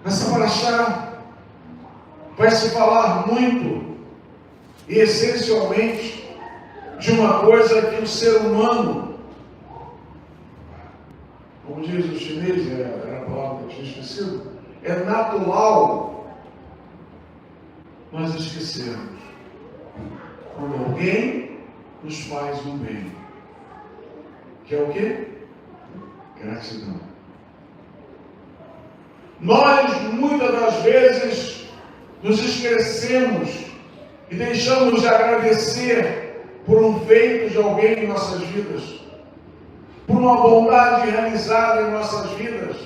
Nessa paraxá vai se falar muito e essencialmente de uma coisa que o ser humano, como diz o chinês, era a palavra que eu tinha esquecido, é natural nós esquecermos quando alguém nos faz um bem. Que é o quê? Gratidão. Nós, muitas das vezes, nos esquecemos e deixamos de agradecer por um feito de alguém em nossas vidas, por uma bondade realizada em nossas vidas.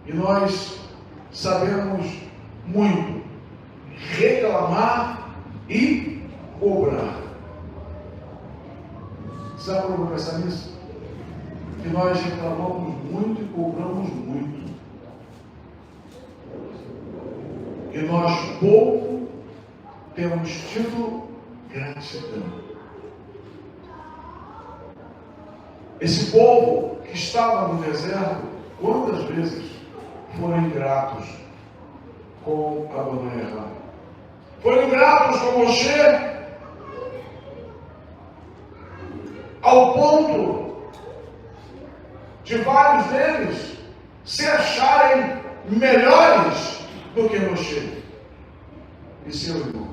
E nós sabemos muito reclamar e cobrar. Sabe como eu vou pensar nisso? Que nós reclamamos muito e cobramos muito. E nós pouco temos tido gratidão. Esse povo que estava no deserto, quantas vezes foram ingratos com Adonai? Foram ingratos com Moshe, ao ponto de vários deles se acharem melhores do que Moshe e seu irmão.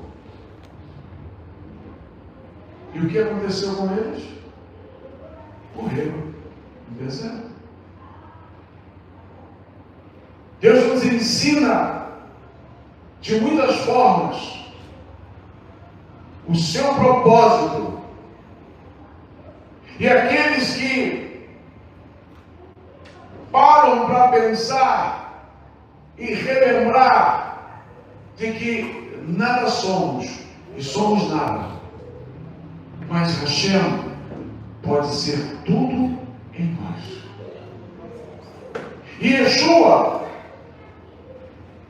E o que aconteceu com eles? Morreram no deserto. Deus nos ensina de muitas formas o seu propósito. E aqueles que param para pensar e relembrar de que nada somos e somos nada, mas Hashem pode ser tudo em nós. E Yeshua,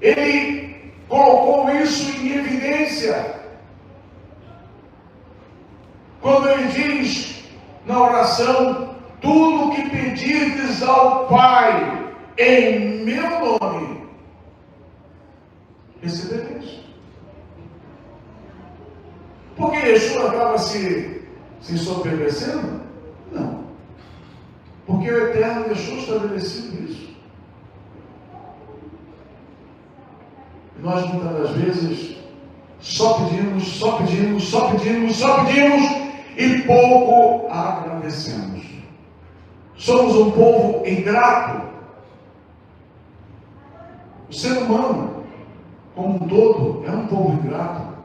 ele colocou isso em evidência quando ele diz na oração: tudo que pedirdes ao Pai em meu nome, recebereis. Porque Yeshua estava se soberbecendo? Não. Porque o Eterno deixou estabelecido isso. E nós muitas das vezes só pedimos e pouco agradecemos. Somos um povo ingrato. O ser humano, como um todo, é um povo ingrato.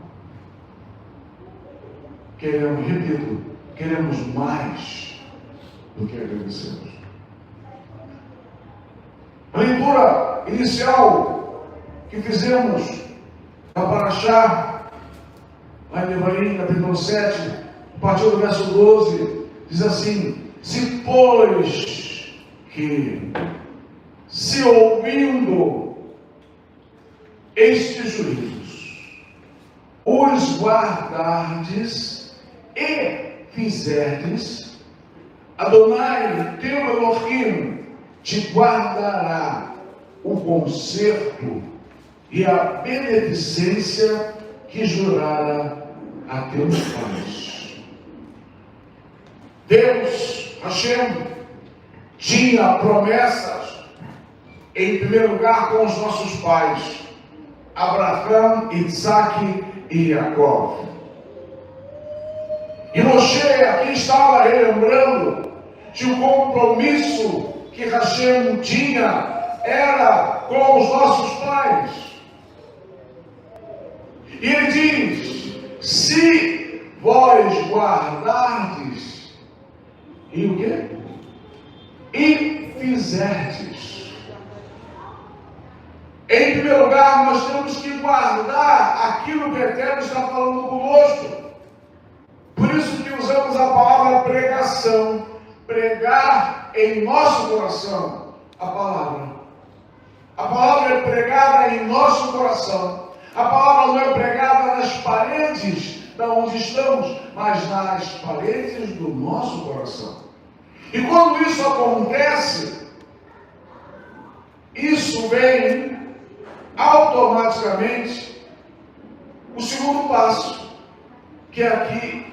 Queremos mais do que agradecemos. A leitura inicial que fizemos na Paraxá, lá em Devarim, capítulo 7, a partir do verso 12, diz assim: se pois que, se ouvindo estes juízos, os guardardes e fizerdes, Adonai, teu Elohim, te guardará o conserto e a beneficência que jurara a teus pais. Deus, Hashem, tinha promessas, em primeiro lugar, com os nossos pais, Abraão, Isaac e Jacó. E Moshe aqui estava relembrando de um compromisso que Hashem tinha, era com os nossos pais. E ele diz: se vós guardardes, e o quê? E fizerdes. Em primeiro lugar, nós temos que guardar aquilo que o Eterno está falando conosco. Por isso que usamos a palavra pregação. Pregar em nosso coração a palavra. A palavra é pregada em nosso coração. A palavra não é pregada nas paredes de onde estamos, mas nas paredes do nosso coração. E quando isso acontece, isso vem automaticamente o segundo passo, que aqui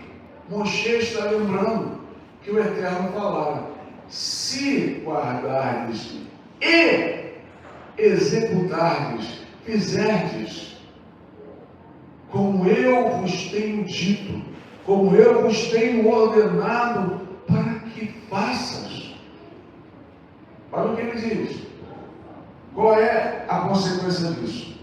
Moshe está lembrando que o Eterno falara: se guardardes e executardes, fizerdes como eu vos tenho dito, como eu vos tenho ordenado para que faças. Olha o que ele diz. Qual é a consequência disso?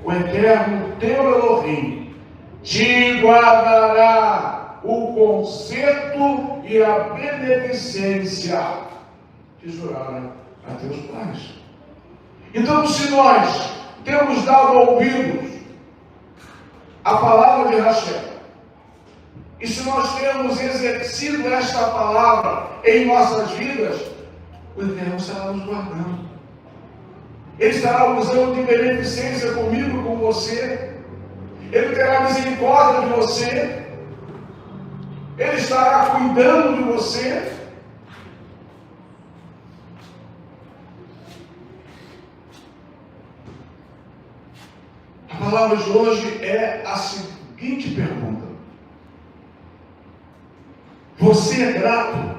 O Eterno, teu Elohim, te guardará o conserto e a beneficência que jurara a teus pais. Então, se nós temos dado ouvidos à palavra de Hashem, e se nós temos exercido esta palavra em nossas vidas, o Eterno estará nos guardando. Ele estará usando de beneficência comigo e com você. Ele terá misericórdia de você. Ele estará cuidando de você. A palavra de hoje é a seguinte pergunta: você é grato?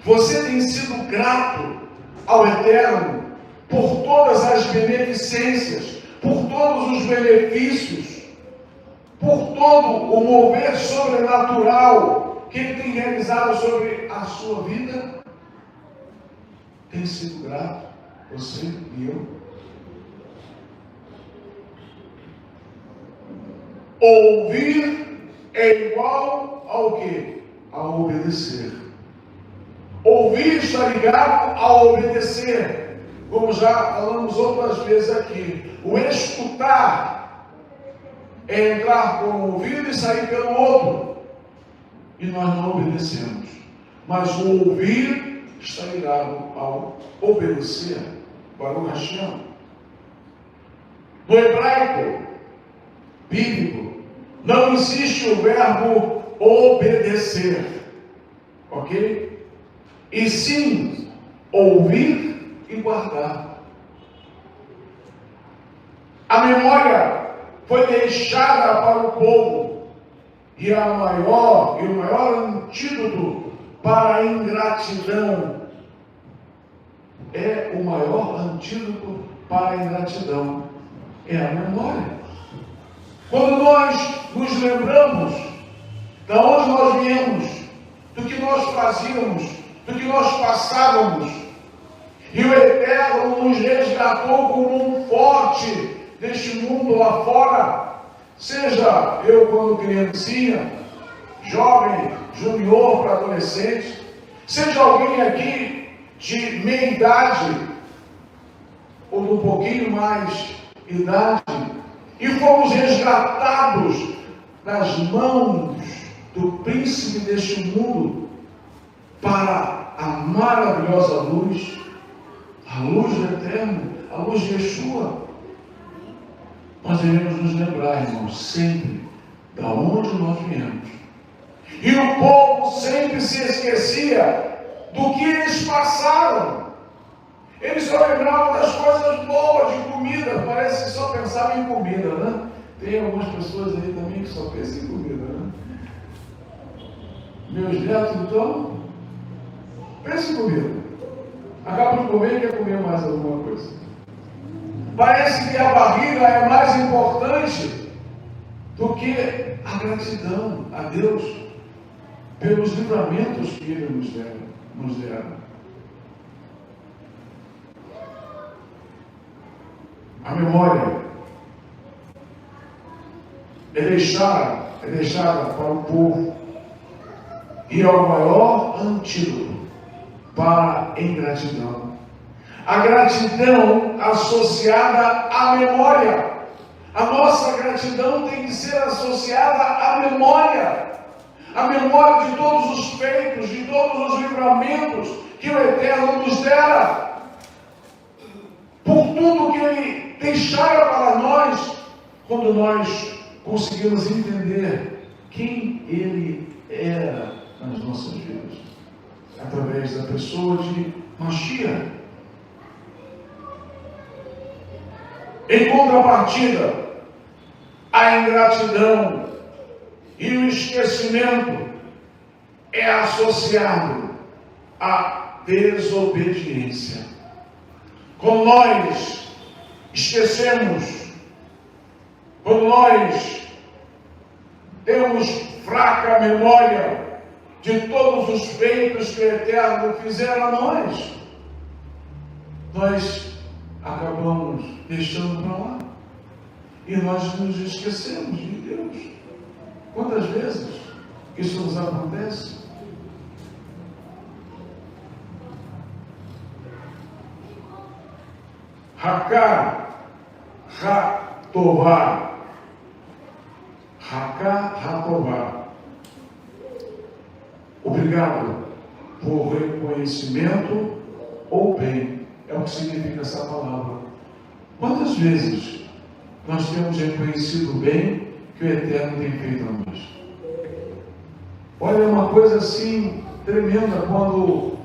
Você tem sido grato ao Eterno por todas as beneficências, por todos os benefícios, por todo o mover sobrenatural que Ele tem realizado sobre a sua vida? Tem sido grato, você e eu? Ouvir é igual ao quê? A obedecer. Ouvir está ligado a obedecer, como já falamos outras vezes aqui. O escutar é entrar por um ouvido e sair pelo outro, e nós não obedecemos. Mas o ouvir está ligado ao obedecer. Baruch Hashem. No hebraico bíblico, não existe o verbo obedecer, ok? E sim, ouvir e guardar. A memória foi deixada para o povo, e o maior antídoto para a ingratidão é o maior antídoto para a ingratidão, é a memória. Quando nós nos lembramos de onde nós viemos, do que nós fazíamos, do que nós passávamos, e o Eterno nos resgatou como um forte deste mundo lá fora, seja eu quando criancinha, jovem, junior para adolescente, seja alguém aqui de meia idade, ou de um pouquinho mais idade, e fomos resgatados das mãos do príncipe deste mundo para a maravilhosa luz, a luz do Eterno, a luz de Yeshua. Nós devemos nos lembrar, irmãos, sempre de onde nós viemos. E o povo sempre se esquecia do que eles passaram. Eles só lembravam das coisas boas de comida, parece que só pensavam em comida, né? Tem algumas pessoas aí também que só pensam em comida, né? Meus netos, então, pensa em comida. Acaba de comer e quer comer mais alguma coisa. Parece que a barriga é mais importante do que a gratidão a Deus pelos livramentos que Ele nos dera. A memória é deixada para o povo e é o maior antídoto para a ingratidão. A gratidão associada à memória. A nossa gratidão tem que ser associada à memória. A memória de todos os feitos, de todos os livramentos que o Eterno nos dera. Por tudo que Ele deixara para nós, quando nós conseguimos entender quem Ele era nas nossas vidas, através da pessoa de Mashiach. Em contrapartida, a ingratidão e o esquecimento é associado à desobediência. Quando nós esquecemos, quando nós temos fraca memória de todos os feitos que o Eterno fizeram a nós acabamos deixando para lá. E nós nos esquecemos de Deus. Quantas vezes isso nos acontece? Haká Hatová. Haká Hatová. Obrigado por reconhecimento ou bem. É o que significa essa palavra. Quantas vezes nós temos reconhecido o bem que o Eterno tem feito a nós? Olha, é uma coisa assim tremenda quando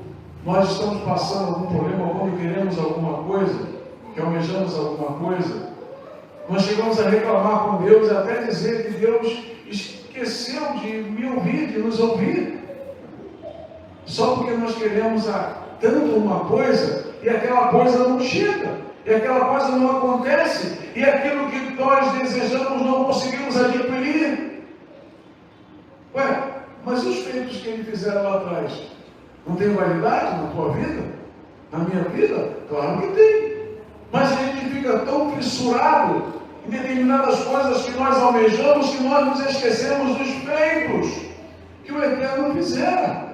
nós estamos passando algum problema, ou quando queremos alguma coisa, que almejamos alguma coisa, nós chegamos a reclamar com Deus e até dizer que Deus esqueceu de me ouvir, de nos ouvir. Só porque nós queremos tanto uma coisa e aquela coisa não chega, e aquela coisa não acontece, e aquilo que nós desejamos não conseguimos adquirir. Ué, mas os feitos que Ele fizeram lá atrás, não tem validade na tua vida? Na minha vida? Claro que tem. Mas a gente fica tão fissurado em determinadas coisas que nós almejamos, que nós nos esquecemos dos feitos que o Eterno fizera.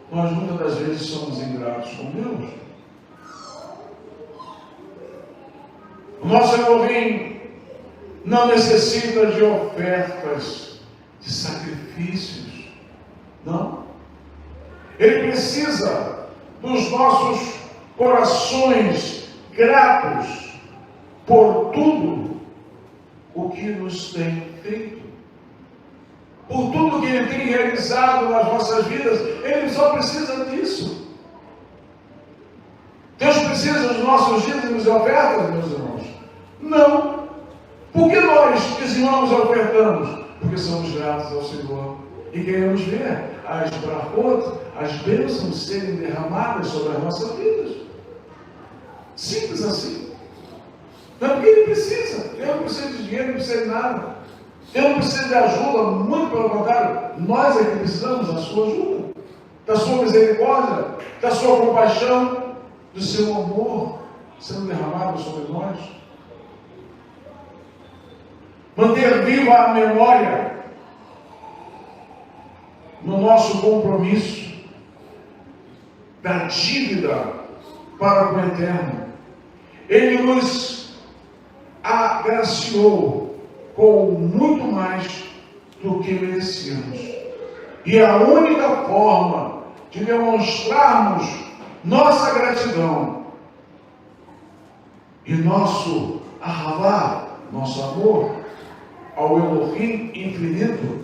Nós muitas das vezes somos ingratos com Deus. O nosso Elohim não necessita de ofertas, de sacrifícios. Não. Ele precisa dos nossos corações gratos por tudo o que nos tem feito. Por tudo que Ele tem realizado nas nossas vidas. Ele só precisa disso. Deus precisa dos nossos dízimos e ofertas, meus irmãos? Não. Por que nós dizimamos e ofertamos? Porque somos gratos ao Senhor e queremos ver as brachot, as bênçãos serem derramadas sobre as nossas vidas. Simples assim. Não é porque Ele precisa. Ele não precisa de dinheiro, não precisa de nada. Ele não precisa de ajuda, muito pelo contrário. Nós é que precisamos da sua ajuda, da sua misericórdia, da sua compaixão, do seu amor sendo derramado sobre nós. Manter viva a memória no nosso compromisso da dívida para com o Eterno. Ele nos agraciou com muito mais do que merecíamos. E a única forma de demonstrarmos nossa gratidão e nosso ahavá, nosso amor ao Elohim infinito,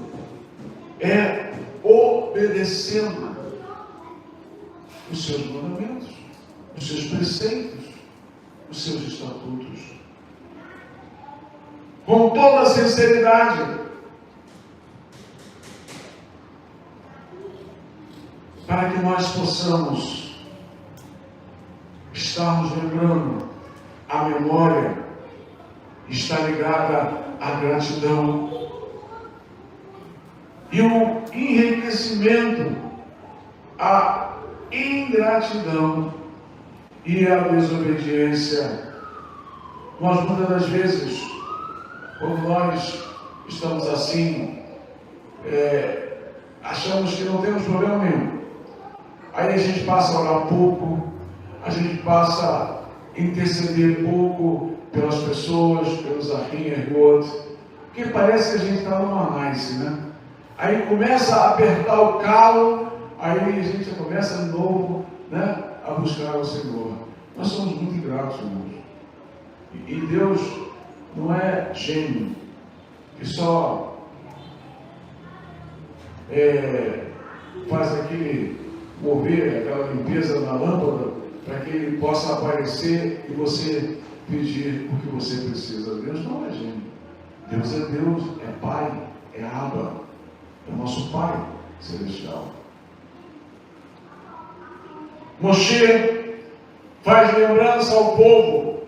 é obedecendo os seus mandamentos, os seus preceitos, os seus estatutos. Com toda a sinceridade, para que nós possamos estarmos lembrando, a memória está ligada à gratidão e o enriquecimento à ingratidão e à desobediência. Nós muitas das vezes, quando nós estamos assim, achamos que não temos problema nenhum. Aí a gente passa a orar pouco, a gente passa a interceder pouco pelas pessoas, pelos arrinhas e outros, porque parece que a gente está numa nice, né? Aí começa a apertar o calo, aí a gente começa de novo, né, a buscar o Senhor. Nós somos muito ingratos, irmãos. E Deus não é gênio, que só faz aquele mover aquela limpeza na lâmpada para que ele possa aparecer e você pedir o que você precisa. Deus não é gênio. Deus, é Pai, é Abba, é o nosso Pai celestial. Moshe faz lembrança ao povo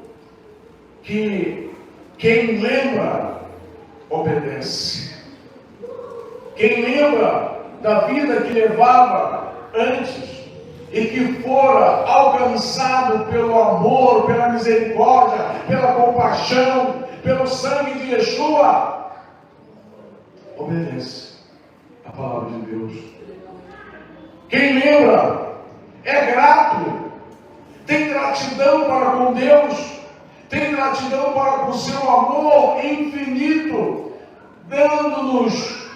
que quem lembra, obedece. Quem lembra da vida que levava antes e que fora alcançado pelo amor, pela misericórdia, pela compaixão, pelo sangue de Yeshua, obedece a palavra de Deus. Quem lembra é grato, tem gratidão para com Deus, tem gratidão para com o seu amor infinito, dando-nos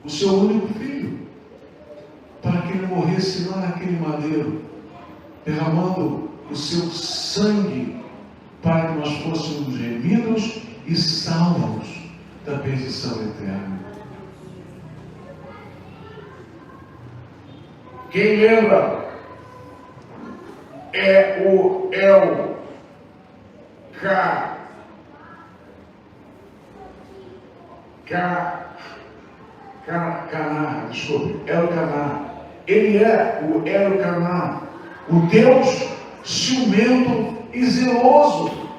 o seu único filho, para que ele morresse lá naquele madeiro, derramando o seu sangue, para que nós fôssemos remidos e salvos da perdição eterna. Quem lembra é o Elcaná. Ele é o Elcaná, o Deus ciumento e zeloso.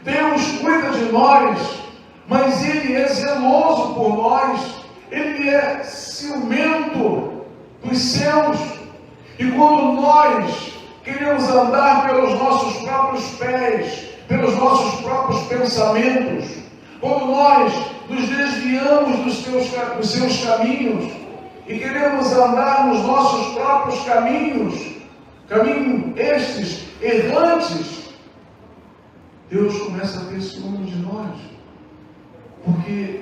Deus cuida de nós, mas Ele é zeloso por nós. Ele é ciumento dos céus. E quando nós queremos andar pelos nossos próprios pés, pelos nossos próprios pensamentos, quando nós nos desviamos dos seus caminhos e queremos andar nos nossos próprios caminhos estes errantes, Deus começa a ter ciúme de nós, porque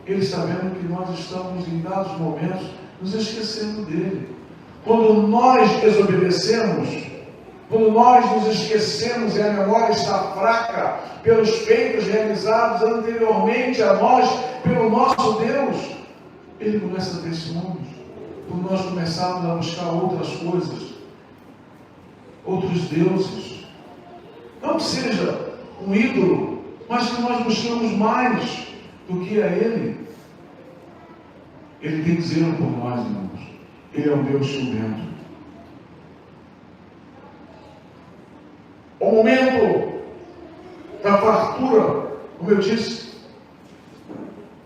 Ele está vendo que nós estamos em dados momentos nos esquecendo dele. Quando nós desobedecemos, quando nós nos esquecemos e a memória está fraca pelos feitos realizados anteriormente a nós, pelo nosso Deus, Ele começa a ter ciúmes, por nós começarmos a buscar outras coisas, outros deuses. Não que seja um ídolo, mas que nós buscamos mais do que a Ele. Ele tem zelo por nós, irmãos. Ele é um Deus ciumento. O momento da fartura, como eu disse,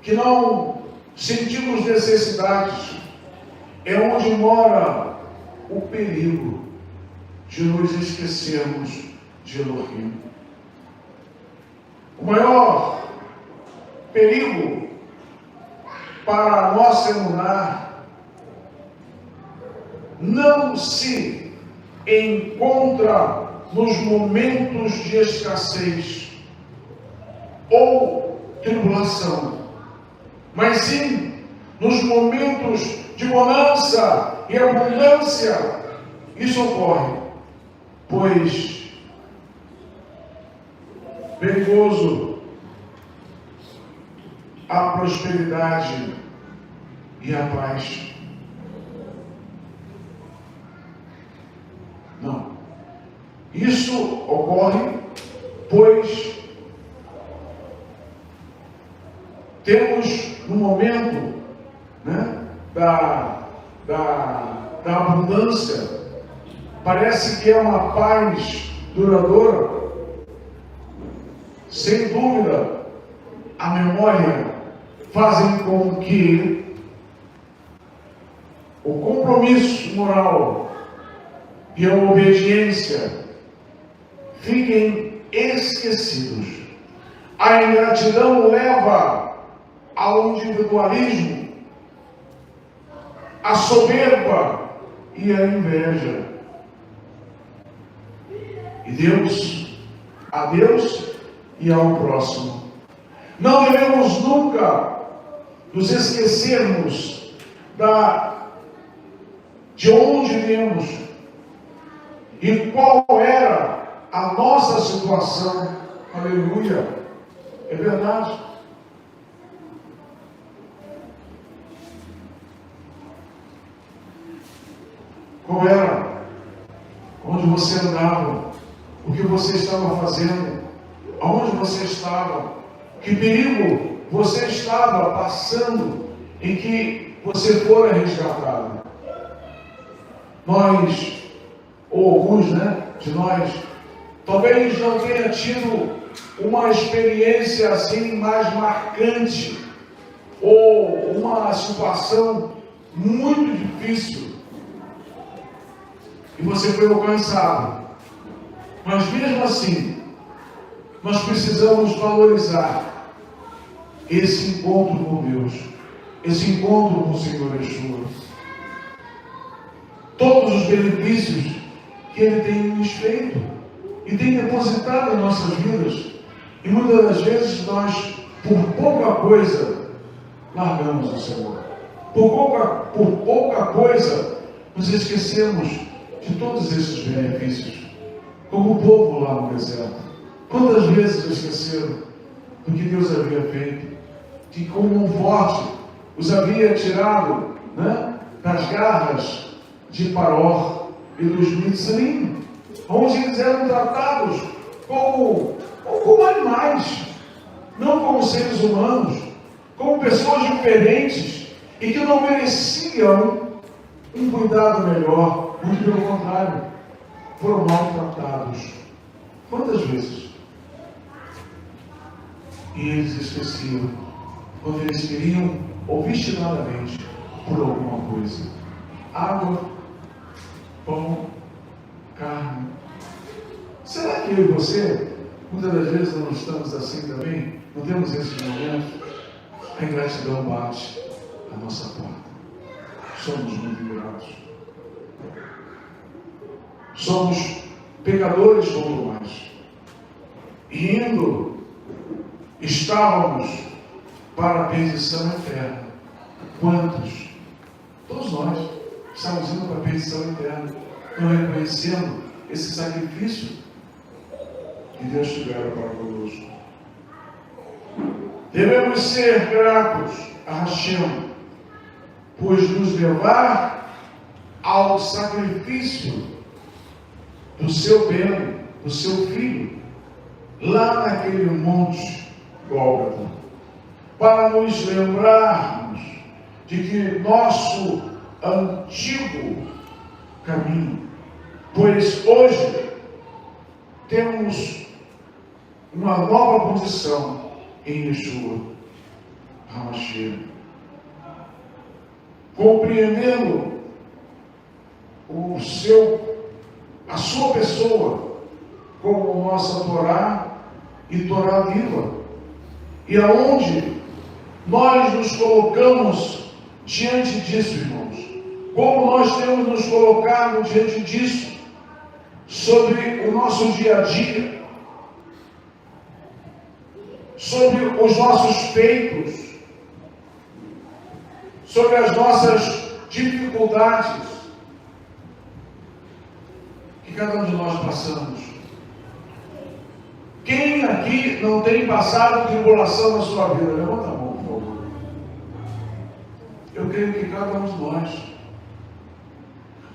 que não sentimos necessidades, é onde mora o perigo de nos esquecermos de Elohim. O maior perigo para a nossa emuná não se encontra nos momentos de escassez ou tribulação, mas sim nos momentos de bonança e abundância. Isso ocorre, pois perigoso a prosperidade e a paz. Não. Isso ocorre, pois temos no momento, né, da abundância, parece que é uma paz duradoura. Sem dúvida, a memória fazem com que o compromisso moral e a obediência fiquem esquecidos. A ingratidão leva ao individualismo, à soberba e à inveja. E a Deus e ao próximo. Não devemos nunca nos esquecermos de onde viemos e qual era a nossa situação. Aleluia! É verdade. Qual era? Onde você andava? O que você estava fazendo? Aonde você estava? Que perigo você estava passando em que você fora resgatado? Nós, ou alguns, de nós, talvez não tenha tido uma experiência assim mais marcante ou uma situação muito difícil e você foi alcançado. Mas mesmo assim, nós precisamos valorizar esse encontro com Deus, esse encontro com o Senhor Yeshua. Todos os benefícios que Ele tem nos feito e tem depositado em nossas vidas. E muitas das vezes nós, por pouca coisa, largamos o Senhor. Por pouca coisa, nos esquecemos de todos esses benefícios. Como o povo lá no deserto. Quantas vezes esqueceram do que Deus havia feito? Que como um forte os havia tirado das garras de Paró e dos Mitzrim, onde eles eram tratados como animais, não como seres humanos, como pessoas diferentes e que não mereciam um cuidado melhor, muito pelo contrário, foram maltratados. Quantas vezes? E eles esqueciam quando eles queriam, obstinadamente, por alguma coisa: água, pão, carne. Será que eu e você, muitas das vezes, não estamos assim também? Não temos esses momentos? A ingratidão bate à nossa porta. Somos muito ingratos. Somos pecadores como nós. E indo, estávamos para a perdição eterna. Quantos? Todos nós estamos indo para a perdição eterna, não reconhecendo esse sacrifício que Deus tivera para conosco. Devemos ser gratos a Hashem, pois nos levar ao sacrifício do seu bem, do seu filho, lá naquele monte Gólgota, para nos lembrarmos de que nosso antigo caminho, pois hoje temos uma nova condição em Yeshua HaMashiach, compreendendo a sua pessoa como nossa Torá e Torá viva, e aonde nós nos colocamos diante disso, irmãos, como nós temos nos colocado diante disso, sobre o nosso dia a dia, sobre os nossos feitos, sobre as nossas dificuldades que cada um de nós passamos. Quem aqui não tem passado tribulação na sua vida? Levanta a mão, por favor. Eu creio que cada um de nós.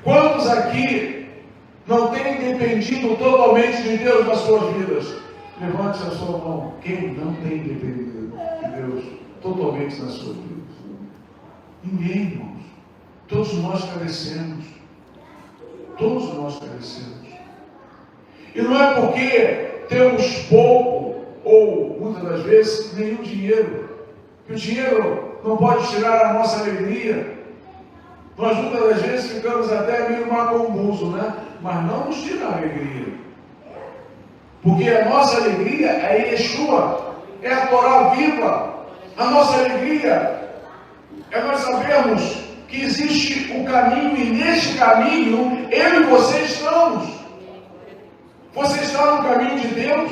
Quantos aqui não têm dependido totalmente de Deus nas suas vidas? Levante a sua mão. Quem não tem dependido de Deus totalmente nas suas vidas? Ninguém, irmãos. Todos nós carecemos. Todos nós carecemos. E não é porque temos pouco, ou muitas das vezes nenhum dinheiro, que o dinheiro não pode tirar a nossa alegria. Nós muitas das vezes ficamos até meio macumbuso, mas não nos tira a alegria. Porque a nossa alegria é Yeshua, é a Torá viva. A nossa alegria é nós sabermos que existe um caminho, e neste caminho eu e você estamos. Você está no caminho de Deus,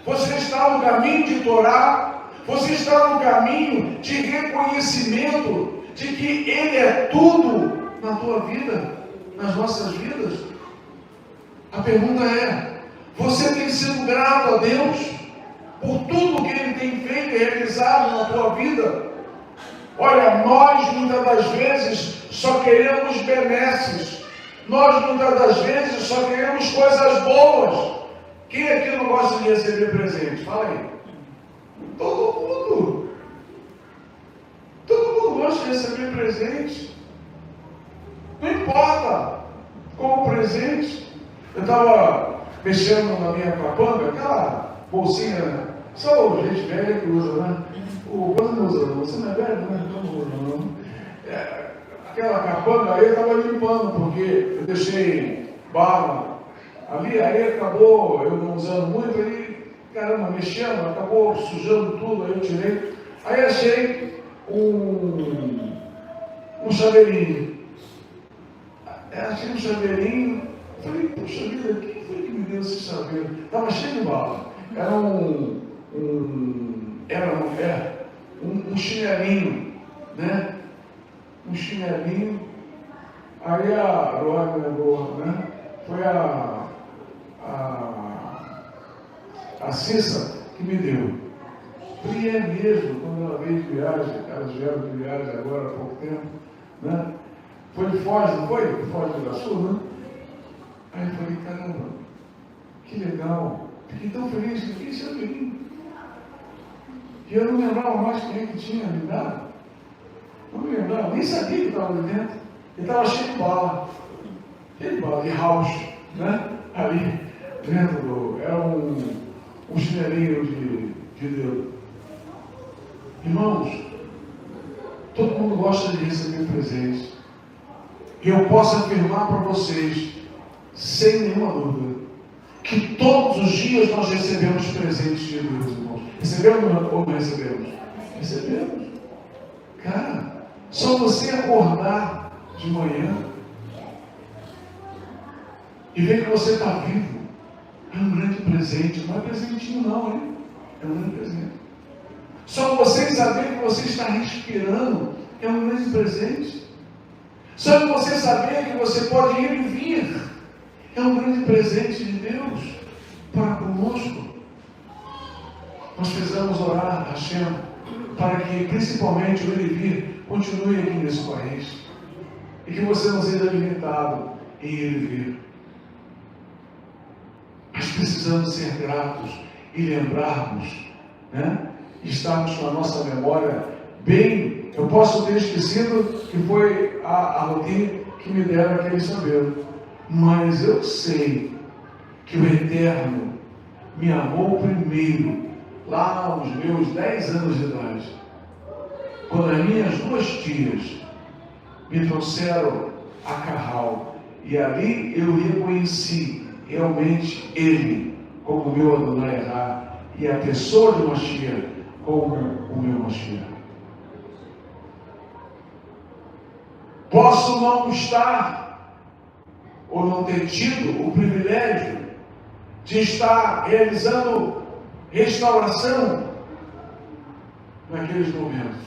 você está no caminho de Torá, você está no caminho de reconhecimento de que Ele é tudo na tua vida, nas nossas vidas. A pergunta é: você tem sido grato a Deus por tudo que Ele tem feito e realizado na tua vida? Olha, nós muitas das vezes só queremos benesses, Nós muitas das vezes só queremos coisas boas. Quem aqui não gosta de receber presente? Fala aí. Todo mundo. Todo mundo gosta de receber presente. Não importa como presente. Eu estava mexendo na minha capanga, aquela bolsinha, né? Só gente velha que usa, né? Você não usa, não. Você não é velho, né? Então não usa, não. Aquela capanga aí eu estava limpando, porque eu deixei bala ali, aí acabou eu não usando muito, aí, caramba, mexendo, acabou sujando tudo, aí eu tirei. Aí achei um chaveirinho. Achei um chaveirinho, falei, puxa vida, quem foi que me deu esse chaveiro? Estava cheio de bala. Era um chinelinho, né? Um chinelinho. Aí a Rosa, minha boa, né? Foi a Cissa que me deu. E é mesmo, quando ela veio de viagem, elas vieram de viagem agora há pouco tempo, né? Foi de Foz, não foi? De Foz do Iguaçu, né? Aí eu falei, caramba, que legal. Fiquei tão feliz, fiquei feliz. E eu não lembrava mais quem é que tinha me dado. Não me lembrava, nem sabia que estava ali dentro. Ele estava cheio de bala. Cheio de bala, de house, né? Ali dentro era um chinelinho de dedo. Irmãos, todo mundo gosta de receber presentes. E eu posso afirmar para vocês, sem nenhuma dúvida, que todos os dias nós recebemos presentes de Deus, irmãos. Recebemos ou não recebemos? Recebemos. Cara, só você acordar de manhã e ver que você está vivo é um grande presente. Não é presentinho não, hein? É um grande presente. Só você saber que você está respirando é um grande presente. Só você saber que você pode ir e vir é um grande presente de Deus para conosco. Nós precisamos orar, Hashem, para que principalmente o ir e vir continue aqui nesse país e que você não seja limitado em ir e vir. Mas precisamos ser gratos e lembrarmos, né? Estarmos com a nossa memória bem. Eu posso ter esquecido que foi a rotina que me deram aquele saber, mas eu sei que o Eterno me amou primeiro, lá aos meus 10 anos de idade, quando as minhas duas tias me trouxeram a Carral, e ali eu reconheci realmente Ele como o meu Adonai Errá, e a pessoa de Mashiach como o meu Mashiach. Posso não estar, ou não ter tido o privilégio de estar realizando restauração naqueles momentos,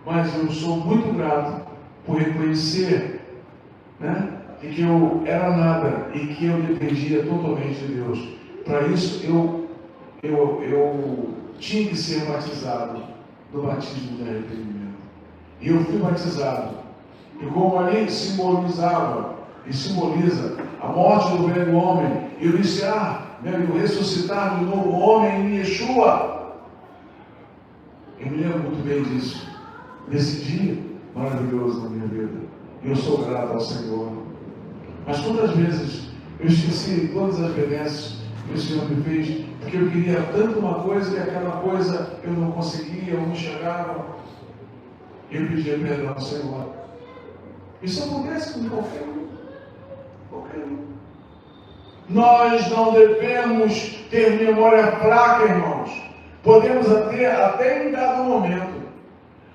mas eu sou muito grato por reconhecer, né, de que eu era nada e que eu dependia totalmente de Deus. Para isso eu tinha que ser batizado no batismo de arrependimento. E eu fui batizado. E como ali simbolizava e simboliza a morte do velho homem e o iniciar, né, e o ressuscitar de um novo homem em Yeshua. Eu me lembro muito bem disso, desse dia maravilhoso na minha vida. E eu sou grato ao Senhor. Mas quantas vezes eu esqueci todas as benesses que o Senhor me fez, porque eu queria tanto uma coisa e aquela coisa eu não conseguia, eu não chegava. E eu pedia perdão ao Senhor. Isso acontece com qualquer um. Qualquer um. Nós não devemos ter memória fraca, irmãos. Podemos ter até em dado momento.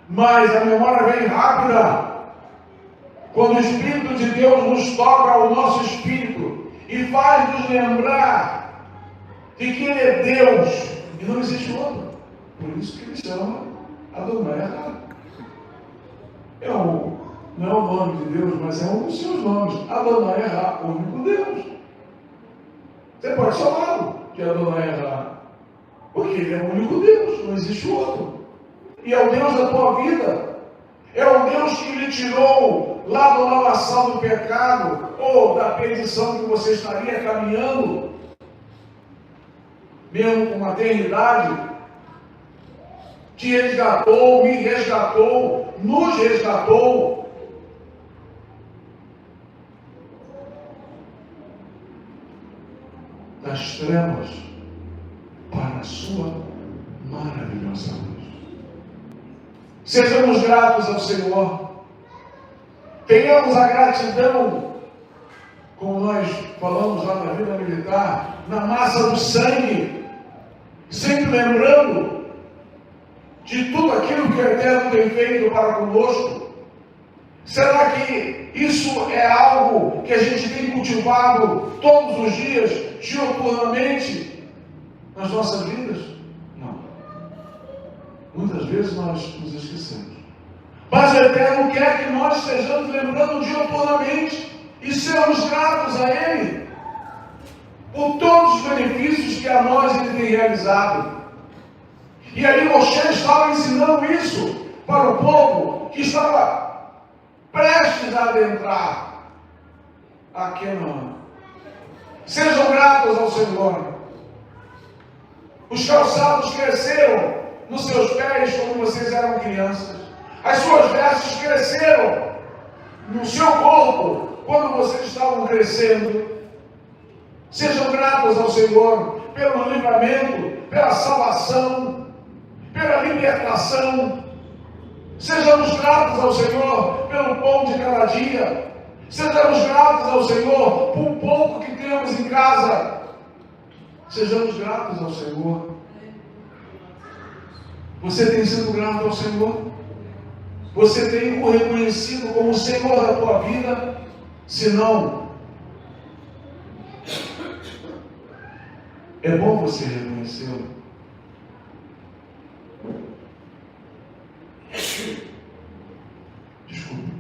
Mas a memória vem rápida. Quando o Espírito de Deus nos toca o nosso espírito e faz nos lembrar de que Ele é Deus e não existe outro. Por isso que Ele chama Adonai Errá. Não é o nome de Deus, mas é um dos seus nomes. Adonai Errá, o único Deus. Você pode chamá-lo de Adonai Errá, porque Ele é o único Deus, não existe outro. E é o Deus da tua vida. É o Deus que lhe tirou lá do lavação do pecado, ou da perdição que você estaria caminhando, mesmo com uma eternidade, te resgatou, me resgatou, nos resgatou. Das trevas para a sua maravilhosa luz. Sejamos gratos ao Senhor. Tenhamos a gratidão, como nós falamos lá na vida militar, na massa do sangue, sempre lembrando de tudo aquilo que o Eterno tem feito para conosco. Será que isso é algo que a gente tem cultivado todos os dias, diuturnamente, nas nossas vidas? Não. Muitas vezes nós nos esquecemos. Mas o Eterno quer que nós estejamos lembrando diuturnamente e sermos gratos a Ele por todos os benefícios que a nós Ele tem realizado. E ali Moshe estava ensinando isso para o povo que estava prestes a adentrar a Canaã. Sejam gratos ao Senhor. Os calçados cresceram nos seus pés quando vocês eram crianças. As suas vestes cresceram no seu corpo quando vocês estavam crescendo. Sejam gratos ao Senhor pelo livramento, pela salvação, pela libertação. Sejamos gratos ao Senhor pelo pão de cada dia. Sejamos gratos ao Senhor por pouco que temos em casa. Sejamos gratos ao Senhor. Você tem sido grato ao Senhor? Você tem o reconhecido como o Senhor da tua vida? Se não, é bom você reconhecê-lo. Desculpe.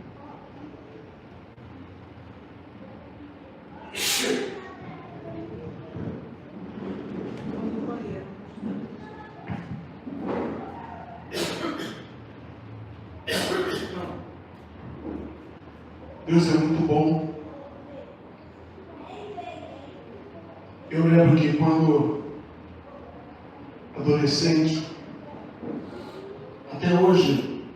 Deus é muito bom. Eu lembro que quando adolescente, até hoje,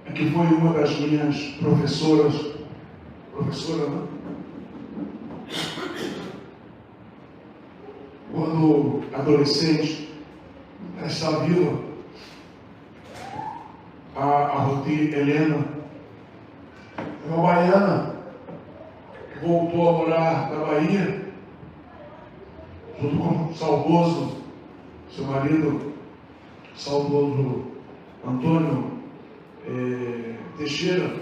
é que foi uma das minhas professora, né? Quando adolescente, essa vila, a Ruth Helena, uma baiana, que voltou a morar na Bahia, junto com o saudoso, seu marido, saudoso Antônio Teixeira.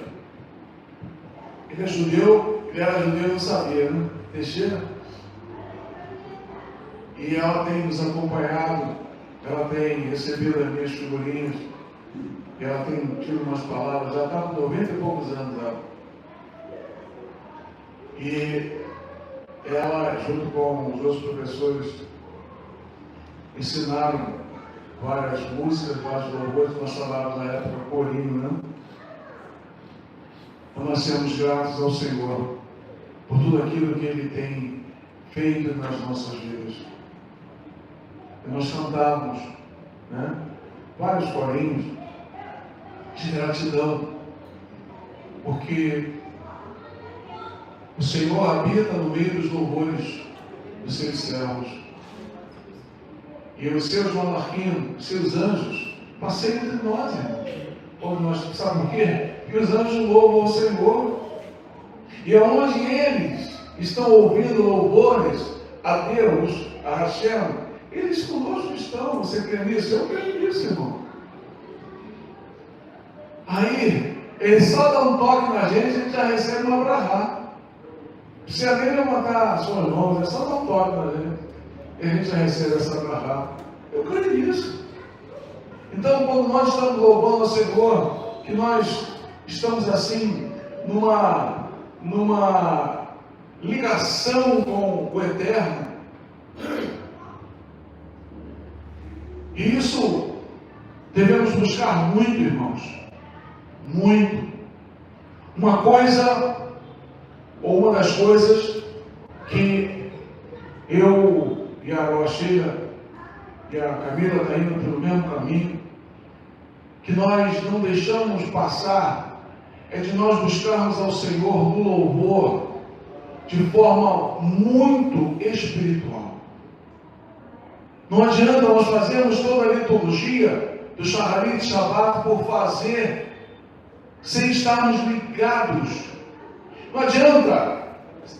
Ele é judeu, ele era judeu, não sabia, né? Teixeira. E ela tem nos acompanhado, ela tem recebido as minhas figurinhas, e ela tem tido umas palavras, já está com 90 e poucos anos ela. E ela, junto com os outros professores, ensinaram várias músicas, vários louvores, nós falávamos na época corinho, né? Então nós somos gratos ao Senhor por tudo aquilo que Ele tem feito nas nossas vidas. E nós cantávamos, né? Vários corinhos de gratidão, porque o Senhor habita no meio dos louvores dos seus servos. E os seus monarquinhos, os seus anjos, passeiam entre nós, irmãos. Como nós, sabe por quê? Porque os anjos louvam ao Senhor. E aonde eles estão ouvindo louvores a Deus, a Hashem, eles conosco estão. Você crê nisso? Eu creio nisso, irmão. Aí, ele só dá um toque na gente, a gente já recebe uma brahá. Não precisa nem levantar as suas mãos, é só dar um toque na gente. E a gente já recebe essa brahá. Eu creio nisso. Então, quando nós estamos louvando ao Senhor, que nós estamos assim, numa ligação com o Eterno, e isso devemos buscar muito, irmãos. Muito. Uma coisa, ou uma das coisas que eu e a Rocheira e a Camila está indo pelo mesmo caminho, que nós não deixamos passar, é de nós buscarmos ao Senhor no louvor de forma muito espiritual. Não adianta nós fazermos toda a liturgia do Shacharit Shabbat por fazer sem estarmos ligados. Não adianta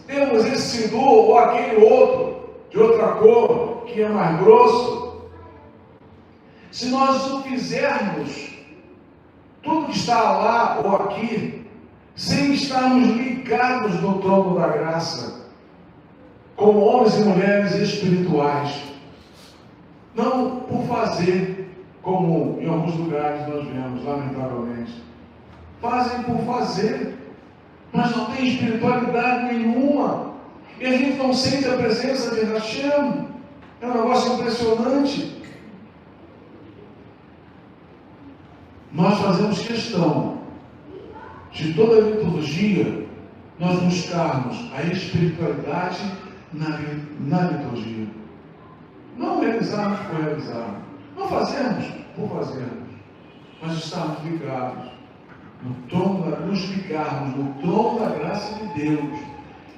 termos esse sidur ou aquele outro de outra cor que é mais grosso, se nós não fizermos tudo que está lá ou aqui sem estarmos ligados no trono da graça, como homens e mulheres espirituais, não por fazer, como em alguns lugares nós vemos, lamentavelmente, fazem por fazer, mas não tem espiritualidade nenhuma, e a gente não sente a presença de Hashem. É um negócio impressionante. Nós fazemos questão de toda a liturgia nós buscarmos a espiritualidade na liturgia. Não realizarmos por realizarmos, não fazermos por fazermos, mas estarmos ligados no trono, nos ligarmos no trono da graça de Deus,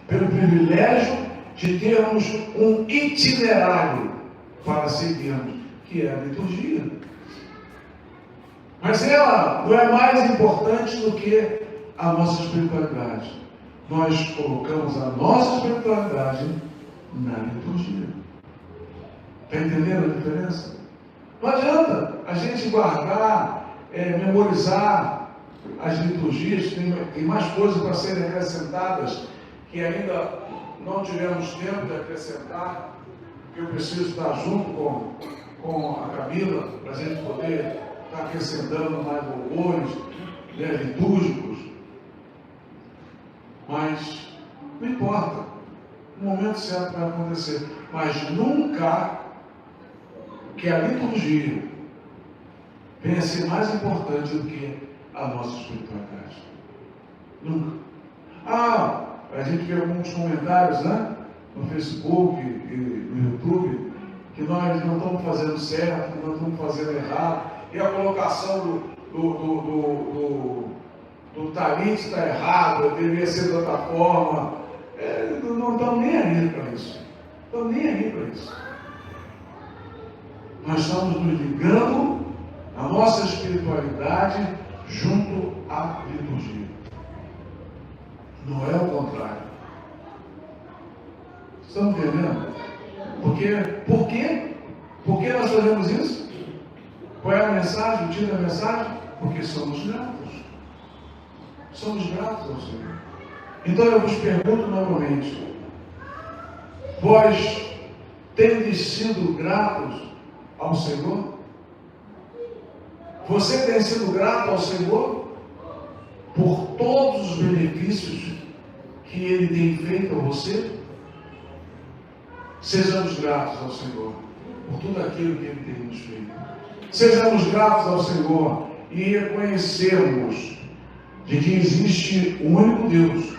pelo privilégio de termos um itinerário para seguirmos, que é a liturgia. Mas ela não é mais importante do que a nossa espiritualidade. Nós colocamos a nossa espiritualidade na liturgia. Está entendendo a diferença? Não adianta a gente guardar, memorizar as liturgias, tem mais coisas para serem acrescentadas, que ainda não tivemos tempo de acrescentar, porque eu preciso estar junto com a Camila, para a gente poder estar acrescentando mais louvores, litúrgicos. Mas não importa, o momento certo vai acontecer, mas nunca que a liturgia venha a ser mais importante do que a nossa espiritualidade. Nunca. A gente vê alguns comentários, né, no Facebook e no YouTube, que nós não estamos fazendo certo, que nós estamos fazendo errado, e a colocação do talit está errado, deveria ser de outra forma. Não estamos nem aí para isso. Estamos nem aí para isso. Nós estamos nos ligando a nossa espiritualidade junto à liturgia. Não é o contrário. Estão entendendo? Por quê? Por que nós fazemos isso? Qual é a mensagem, o título da mensagem? Porque somos gratos. Somos gratos ao Senhor. Então eu vos pergunto novamente: vós tendes sido gratos ao Senhor? Você tem sido grato ao Senhor por todos os benefícios que Ele tem feito a você? Sejamos gratos ao Senhor por tudo aquilo que Ele tem nos feito. Sejamos gratos ao Senhor e reconhecermos de que existe um único Deus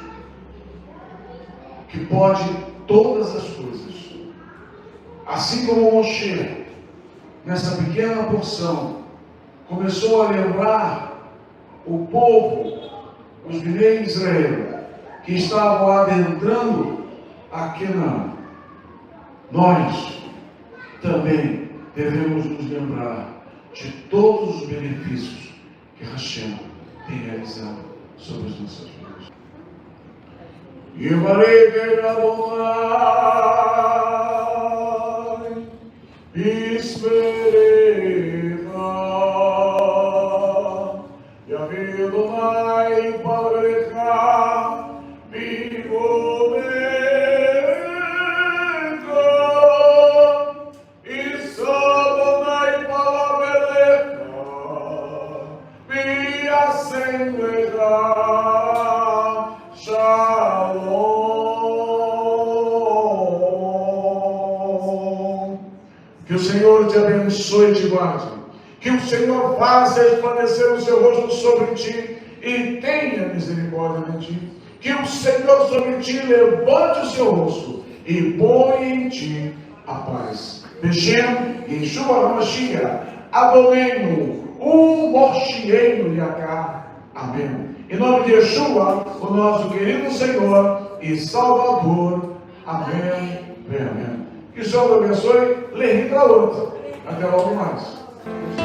que pode todas as coisas. Assim como Moshe, nessa pequena porção, começou a lembrar o povo, os Bnei Israel, que estavam adentrando a Canaã. Nós também devemos nos lembrar de todos os benefícios que Hashem tem realizado sobre as nossas vidas. Yivarei Adonai, Ismerecha, Yavi Adonai Pavrecha, Vivorecha, Isadonai Pavrecha, Viasendecha, Shalom. Que o Senhor te abençoe e te guarde. Que o Senhor faça resplandecer o seu rosto sobre ti e tenha misericórdia de ti. Que o Senhor sobre ti levante o seu rosto e põe em ti a paz. Beshem, Yeshua HaMashiach, Adonenu, Moshienu Yakar. Amém. Em nome de Yeshua, o nosso querido Senhor e Salvador. Amém. Amém. Que o Senhor abençoe. Lê para outra. Até logo mais.